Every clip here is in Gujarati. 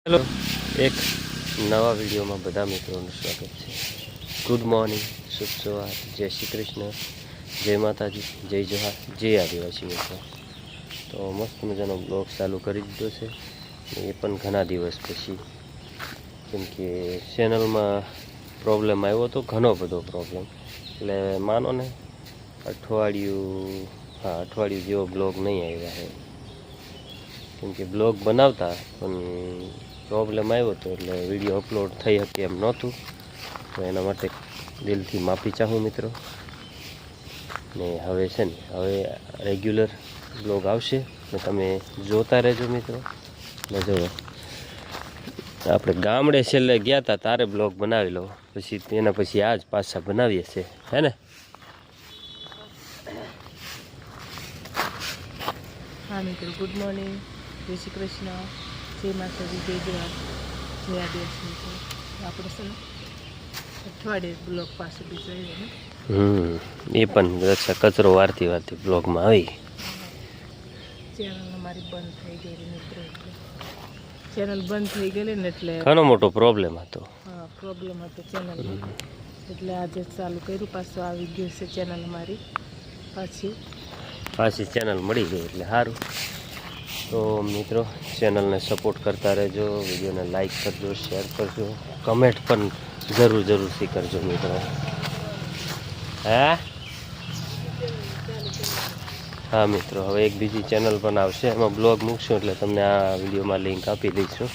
હેલો, એક નવા વિડીયોમાં બધા મિત્રોનું સ્વાગત છે. ગુડ મોર્નિંગ, શુભ સવાર, જય શ્રી કૃષ્ણ, જય માતાજી, જય જોહાર, જય આદિવાસી મિત્રો. તો મસ્ત મજાનો બ્લોગ ચાલુ કરી દીધો છે, એ પણ ઘણા દિવસ પછી. કેમ કે ચેનલમાં પ્રોબ્લેમ આવ્યો હતો, ઘણો બધો પ્રોબ્લેમ. એટલે માનો ને અઠવાડિયું જેવો બ્લોગ નહીં આવ્યા છે. કેમ કે બ્લોગ બનાવતા પણ પ્રોબ્લેમ આવ્યો હતો, એટલે વિડીયો અપલોડ થઈ શકે એમ નહોતું. તો એના માટે દિલથી માફી ચાહું મિત્રો. ને હવે છે ને હવે રેગ્યુલર બ્લોગ આવશે ને તમે જોતા રહેજો મિત્રો. ને જો આપણે ગામડે છેલ્લે ગયા હતા તારે બ્લોગ બનાવી લો, પછી એના પછી આજ પાછા બનાવીએ છીએ, હે ને? હા મિત્રો, ગુડ મોર્નિંગ, જય શ્રી કૃષ્ણ, જય માતાજી, જય જોહાર, જય આદિવાસી મિત્રો. આપણે છે ને અઠવાડિયે બ્લોગ પાસે બીજો આવ્યો ને એ પણ કચરો વારતી બ્લોગમાં આવી. ચેનલ અમારી બંધ થઈ ગયેલી મિત્રો, એટલે ચેનલ બંધ થઈ ગયેલી ને એટલે ઘણો મોટો પ્રોબ્લેમ હતો. હા, પ્રોબ્લેમ હતો ચેનલમાં, એટલે આજે ચાલુ કર્યું. પાછું આવી ગયું છે ચેનલ અમારી પાછી ચેનલ મળી ગઈ એટલે સારું. તો મિત્રો ચેનલને સપોર્ટ કરતા રહેજો, વિડીયોને લાઈક કરજો, શેર કરજો, કમેન્ટ પણ જરૂરથી કરજો મિત્રો. હા મિત્રો, હવે એક બીજી ચેનલ પણ આવશે, એમાં બ્લોગ મૂકશું એટલે તમને આ વિડીયોમાં લિંક આપી દઈશું.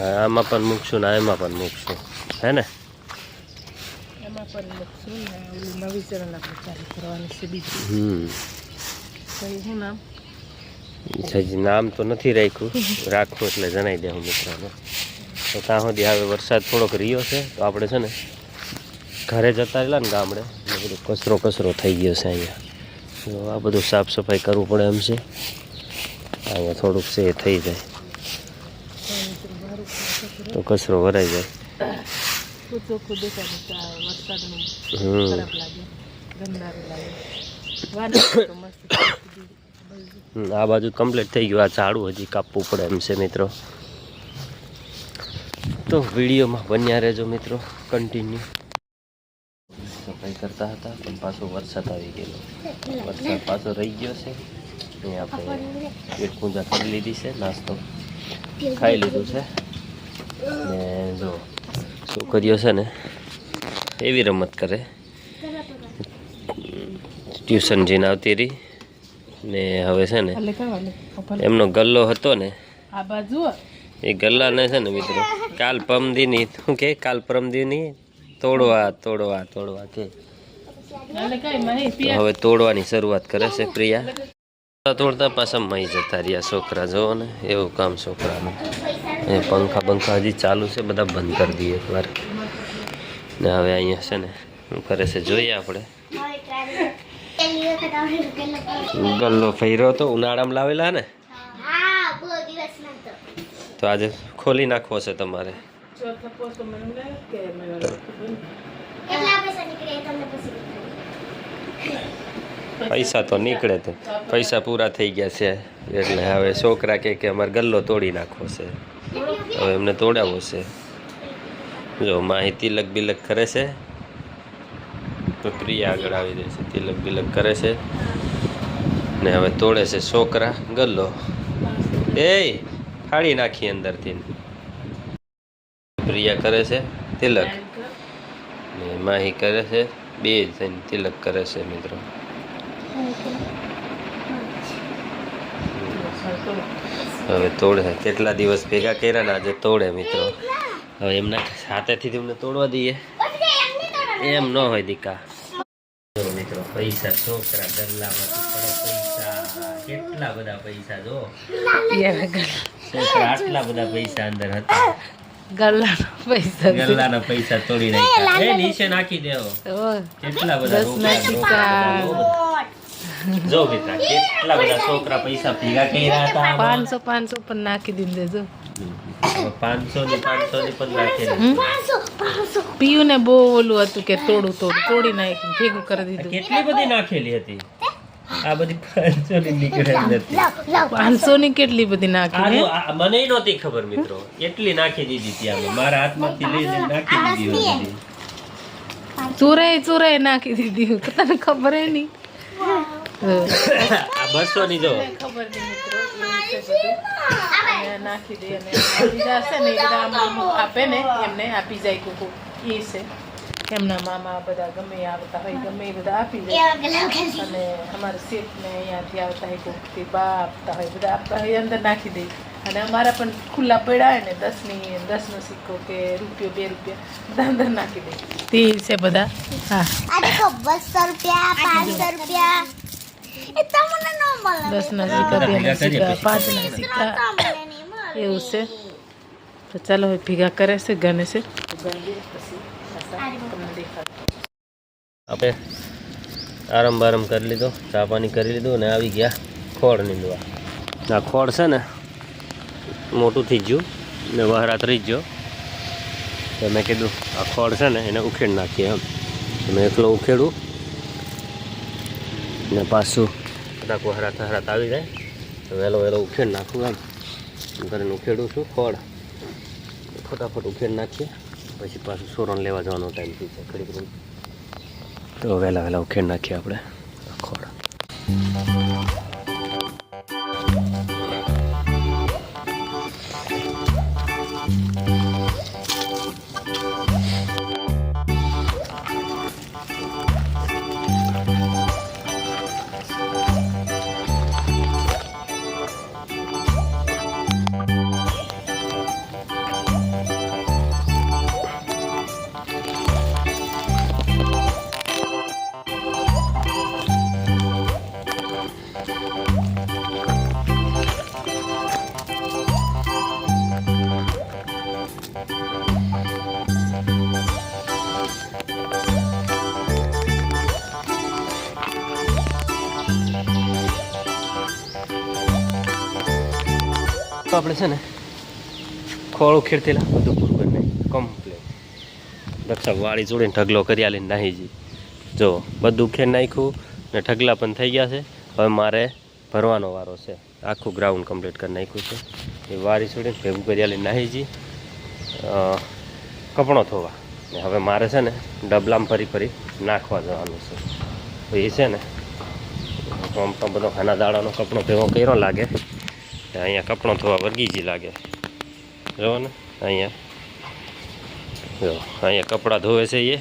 આમાં પણ મૂકશું ને એમાં પણ મૂકશું, હે ને? એમાં પણ મૂકશું ને ઓલી નવી ચેનલ આપણે ચાલુ કરવાની છે બીજી. શું નામ? હજી નામ તો નથી રાખવું એટલે જણાવી દઉં મિત્રોને. તો ત્યાં સુધી હવે વરસાદ થોડોક રહ્યો છે, તો આપણે છે ને ઘરે જતા રહેલા ને ગામડે, એટલે બધો કચરો થઈ ગયો છે અહીંયા. તો આ બધું સાફ સફાઈ કરવું પડે એમ છે. અહીંયા થોડુંક છે એ થઈ જાય તો કચરો ભરાઈ જાય. ચોખ્ખું દેખાય વરસાદનું ખરાબ લાગે, ગંદારું લાગે. આ બાજુ કમ્પ્લીટ થઈ ગયું, આ ઝાડું હજી કાપવું પડે એમ છે મિત્રો. તો વિડીયોમાં બન્યા રહેજો મિત્રો, કન્ટિન્યુ. સફાઈ કરતા હતા પણ પાછો વરસાદ આવી ગયેલો, વરસાદ પાછો રહી ગયો છે. અહીંયા આપણે પેટ પૂજા કરી લીધી છે, નાસ્તો ખાઈ લીધું છે. ને જો છોકરીઓ છે ને એવી રમત કરે, ટ્યુશન જઈને આવતી રહી ને હવે છે ને એમનો ગલ્લો હતો ને, એ ગલ્લાને છે ને મિત્રો કાલ પરમદીની તોડવા કે હવે તોડવાની શરૂઆત કરે છે પ્રિયા. તોડતા પાછા મહી જતા રહ્યા છોકરા, જોવો ને એવું કામ છોકરાનું. એ પંખા હજી ચાલુ છે, બધા બંધ કરી દઈએ એકવાર. ને હવે અહીંયા છે ને શું કરે છે જોઈએ આપણે. ગલ્લો ફેર્યો તો ઉનાળામાં લાવેલા ને, તો આજે ખોલી નાખવો છે તમારે. પૈસા તો નીકળે, તો પૈસા પૂરા થઈ ગયા છે એટલે હવે છોકરા કે અમારે ગલ્લો તોડી નાખવો છે. હવે એમને તોડાવવો છે. જો માહી તિલક બિલક કરે છે, તો પ્રિયા આગળ આવી જાય છે, તિલક બિલક કરે છે ને હવે તોડે છે છોકરા ગલ્લો. એ ફાડી નાખી અંદરથી. પ્રિયા કરે છે તિલક ને માહી કરે છે, બે જણ તિલક કરે છે મિત્રો. હવે તોડે, કેટલા દિવસ ભેગા કર્યા ને આજે તોડે મિત્રો. હવે એમના હાથેથી તેમને તોડવા દઈએ, એમ ન હોય દીકા. મિત્રો પૈસા છોકરા ગલ્લામાંથી પૈસા, કેટલા બધા પૈસા, જો છોકરા આટલા બધા પૈસા અંદર હતા. ગલ્લાના પૈસા તોડી નાખ્યા. એ નીચે નાખી દેવો, કેટલા બધા જો બેટા, કેટલા બધા છોકરા પૈસા ભેગા કર્યા હતા. 500 પણ નાખી દીધે. જો 500 ની પણ નાખેલી. પીયું ને બહુ ઓલું હતું કે તોડી નાખ્યું, ભેગું કરી દીધું. કેટલી બધી નાખેલી હતી. આ બધી 500 ની નીકળે જ નથી. 500 ની કેટલી બધી નાખી હે? મને નહોતી ખબર મિત્રો, એટલી નાખી દીધી ત્યાં મારા હાથમાંથી લઈને નાખી દીધી બધી. ચોરાય નાખી દીધી, તને ખબર હે નહીં? આ 200 ની જો ખબર નહીં મિત્રો, એવું છે બધું. અને નાખી દે અને બીજા છે ને એ બધા અમુક આપે ને એમને આપી જાય કોકો એ છે એમના મામા બધા ગમે એ આવતા હોય ગમે એ બધા આપી જાય. અને અમારા શેઠને અહીંયાથી આવતા હોય કોક તે બા આપતા હોય બધા આપતા હોય અંદર નાખી દે. અને અમારા પણ ખુલ્લા પડ્યા હોય ને 10નો સિક્કો કે રૂપિયો 2 રૂપિયા બધા અંદર નાખી દે. તે છે બધા. હા, આ દેખો 200 રૂપિયા 500 રૂપિયા એ તમને ન મળે. 10ના સિક્કા 2ના સિક્કા 5ના સિક્કા એવું છે. તો ચાલો હવે ભેગા કરે છે ગણે છે. આપણે આરામ બારામ કરી લીધો, ચા પાણી કરી લીધું અને આવી ગયા ખોળ નીંદવા. આ ખોળ છે ને મોટું થઈ ગયું ને વહરાત રહી ગયો, તો મેં કીધું આ ખોળ છે ને એને ઉખેડ નાખીએ એમ. મેં એકલો ઉખેડું ને પાછું કદાચ વહરાત આવી જાય તો વહેલો ઉખેડ નાખું એમ કરીને ઉખેડું છું ખોળ. ફટાફટ ઉખેડ નાખીએ પછી પાછું સોરણ લેવા જવાનો ટાઈમ થઈ જાય ઘડી તો વહેલા ઉખેડ નાખીએ આપણે ખોળ. આપણે છે ને ખોળ ઉખેડતેલા બધું પૂરું કરી નાખ્યું કમ્પ્લેટ. દક્ષા વાળી જોડીને ઢગલો કરી આલીને નાહી જઈ. જો બધું ઉખેડ નાખ્યું ને ઢગલા પણ થઈ ગયા છે. હવે મારે ભરવાનો વારો છે. આખું ગ્રાઉન્ડ કમ્પ્લીટ કરી નાખ્યું છે. એ વાળી જોડીને ભેગું કરી આલીને નાહી જઈ કપડો ધોવા. ને હવે મારે છે ને ડબલામાં ફરી નાખવા જવાનું છે. તો એ છે ને આમ તો બધો ખાના દાડાનો કપડો ભેગો કર્યો લાગે. અહીંયા કપડો ધોવા વર્ગીજી લાગે. જો ને અહીંયા કપડાં ધોવે છે એ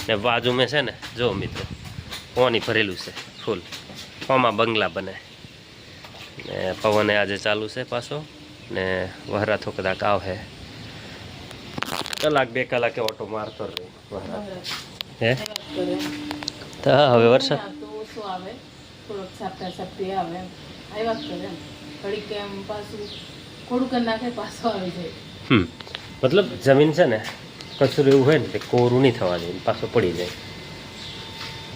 ને બાજુ મેં છે ને જો મિત્રો પાણી ભરેલું છે ફૂલ. આમાં બંગલા બને ને પવને આજે ચાલુ છે પાછો ને વહરાતો કદાચ આવે. કલાક 2 કલાકે ઓટો મારતો રહી વહરાત. હે તો હવે વરસાદ મતલબ જમીન છે ને કચરું એવું હોય ને કે કોરું નહીં થવા દે, પાછો પડી જાય.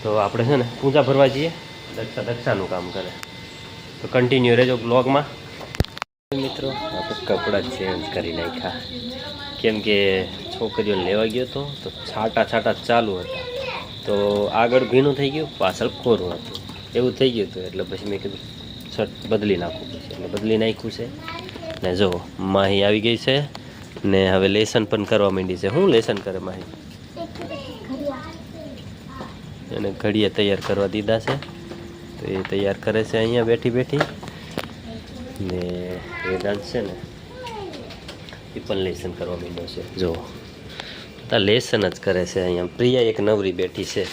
તો આપણે છે ને પૂજા ભરવા જઈએ. દક્ષાનું કામ કરે તો કન્ટિન્યુ રહેજો બ્લોગમાં. મિત્રો આપણે કપડાં ચેન્જ કરી નાખ્યા કેમ કે છોકરીઓ લેવા ગયો હતો તો છાંટા ચાલુ હતા. તો આગળ ભીનું થઈ ગયું, પાછળ કોરું હતું, એવું થઈ ગયું હતું. એટલે પછી મેં કીધું શર્ટ બદલી નાખવું પછી, એટલે બદલી નાખ્યું છે. ને જો માહી આવી ગઈ છે ને હવે લેસન પણ કરવા માંડી છે. શું લેસન કરે માહી? એને ઘડીએ તૈયાર કરવા દીધા છે તો એ તૈયાર કરે છે અહીંયા બેઠી ને વેદાંત છે ને એ પણ લેસન કરવા માંડ્યો છે. જો લેસન જ કરે છે અહીંયા. પ્રિયા એક નવરી બેઠી છે.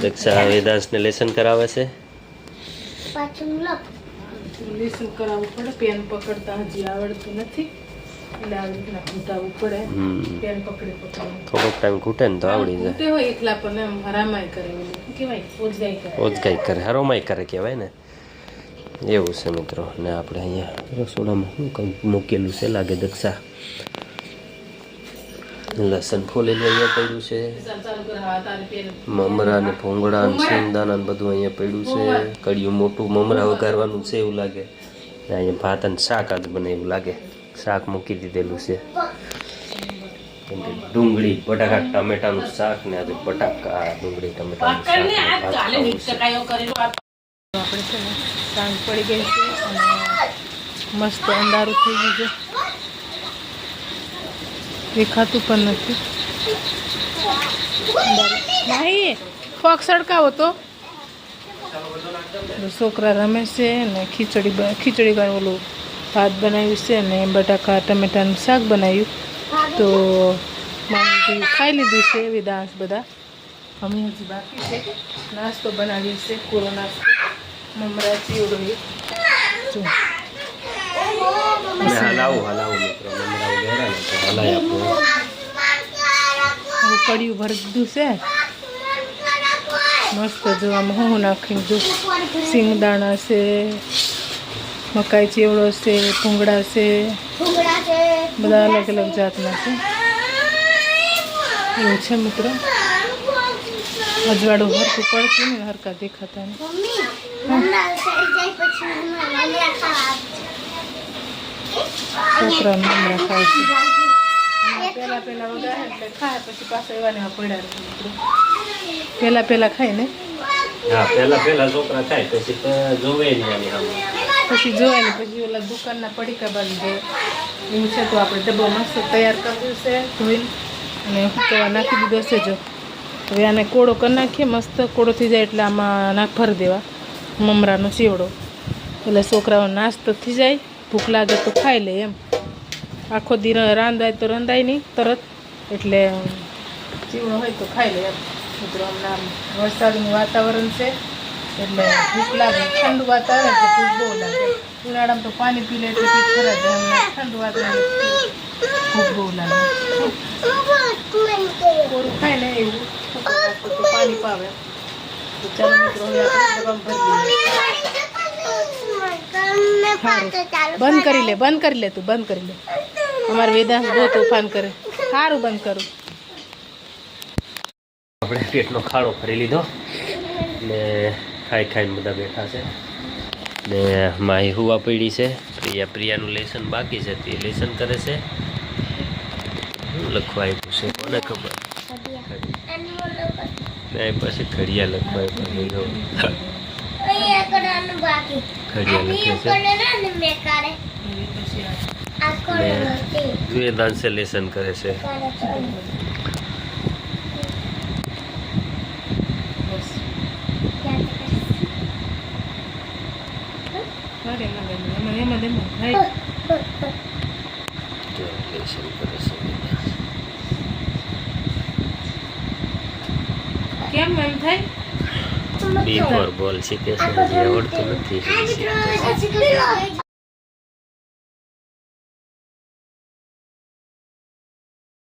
દક્ષા વેદાંશને લેસન કરાવે છે. લેસન કરાવવું પડે. પેન પકડતા હજી આવડતું નથી એટલે આવી રીતના ઘૂંટાવવું પડે. પેન પકડી થોડોક ટાઈમ ઘૂંટે ને તો આવડી જાય. ઘૂંટે હોય એકલા પણ એમ હરામાય કરે, ઓલું શું કહેવાય, ઓજગાઈ કરે, હરોમાઈ કરે કહેવાય ને, એવું છે મિત્રો. ને આપણે અહીંયા રસોડામાં શું કંઈક મૂકેલું છે લાગે. દક્ષા લસણ ફોલેલું અહીંયા પડ્યું છે. મમરા ને ભોંગળા ને સિંગદાણા ને બધું અહીંયા પડ્યું છે. કડિયું મોટું મમરા વઘારવાનું છે એવું લાગે. અહીંયા ભાત અને શાક આજ બને એવું લાગે. શાક મૂકી દીધેલું છે કેમ કે ડુંગળી બટાકા ટમેટાનું શાક ને આજે બટાકા ડુંગળી ટમેટાનું શાક ને ભાત ખાવું છે. સાંજ પડી ગઈ છે અને મસ્ત અંધારું થઈ ગયું છે, દેખાતું પણ નથી. નહીં ફોક સડકાવો તો છોકરા રમે છે ને ખીચડી ઓલું ભાત બનાવ્યું છે ને બટાકા ટમેટાનું શાક બનાવ્યું. તો મામી ખાઈ લીધું છે વિદાંશ બધા. અમે હજી બાકી છે, નાસ્તો બનાવીએ છે, પૂરો નાસ્તો મમરા ચીવડો જો હલાવું મિત્રો, મમરા ઉમેરા ને તો હલાય આપણું. હવે કડિયું ભરી દીધું છે મસ્ત. જો આમાં હું નાખીને જો સિંગદાણા છે, મકાઈ ચેવડો છે, ભૂંગળા છે, બધા અલગ અલગ જાતના છે. એવું છે મિત્રો. અજવાળું હરખું પડતું ને હરકા દેખાતા ને. છોકરા મમરા ખાય છે. પહેલા વગાડે એટલે ખાય, પછી પાછા એવા ને પડ્યા રહે મિત્રો. પહેલા ખાય ને. હા, પહેલા છોકરા ખાય, પછી તો જોવે નહીં આમ. પછી જોવાય ને પછી ઓલા દુકાનના પડીકા બાજુ જાય. એવું છે તો આપણે ડબ્બો મસ્ત તૈયાર કર્યું છે ધોઈને અને હુકવા નાખી દીધો છે. જો હવે આને કોળો કરી નાખીએ, મસ્ત કોળો થઈ જાય એટલે આમાં નાખ ભરી દેવા મમરાનો ચેવડો. એટલે છોકરાઓ નાસ્તો થઈ જાય, ભૂખ લાગે તો ખાઈ લે એમ. આખો દી રાંધાય તો રંધાય નહીં તરત, એટલે ચેવડો હોય તો ખાઈ લે એમ. મિત્રો હમણાં વરસાદનું વાતાવરણ છે એટલે ભૂખ લાગે. ઠંડુ વાતાવરણ એટલે ભૂખ બહુ લાગે. ઉનાળામાં તો પાણી પી લે એટલે ભૂખ ખરા જાય. હમણાં ઠંડુ વાતાવરણ ભૂખ બહુ લાગે. થોડું ખાય ને એવું પાણી પાવે. તો ચાલો મિત્રો હવે આપણે ડબ્બામાં ભરી દઈએ. બંધ કરી લે તું, બંધ કરી લે. અમારે વેદાંશ બહુ તોફાન કરે. સારું બંધ કરું. આપણે પેટનો ખાડો ભરી લીધો ને ખાઈને બધા બેઠા છે ને માહી હુવા પડી છે. પ્રિયાનું લેસન બાકી છે, તે લેસન કરે છે. શું લખવા આપ્યું છે કોને ખબર. નહીં પછી ઘડિયા લખવા આપ્યું. ઘડિયા લખે છે. વેદાંશે લેસન કરે છે. કેમ એમ થાય? બી ફોર બોલ શીખે છે, આવડતું નથી.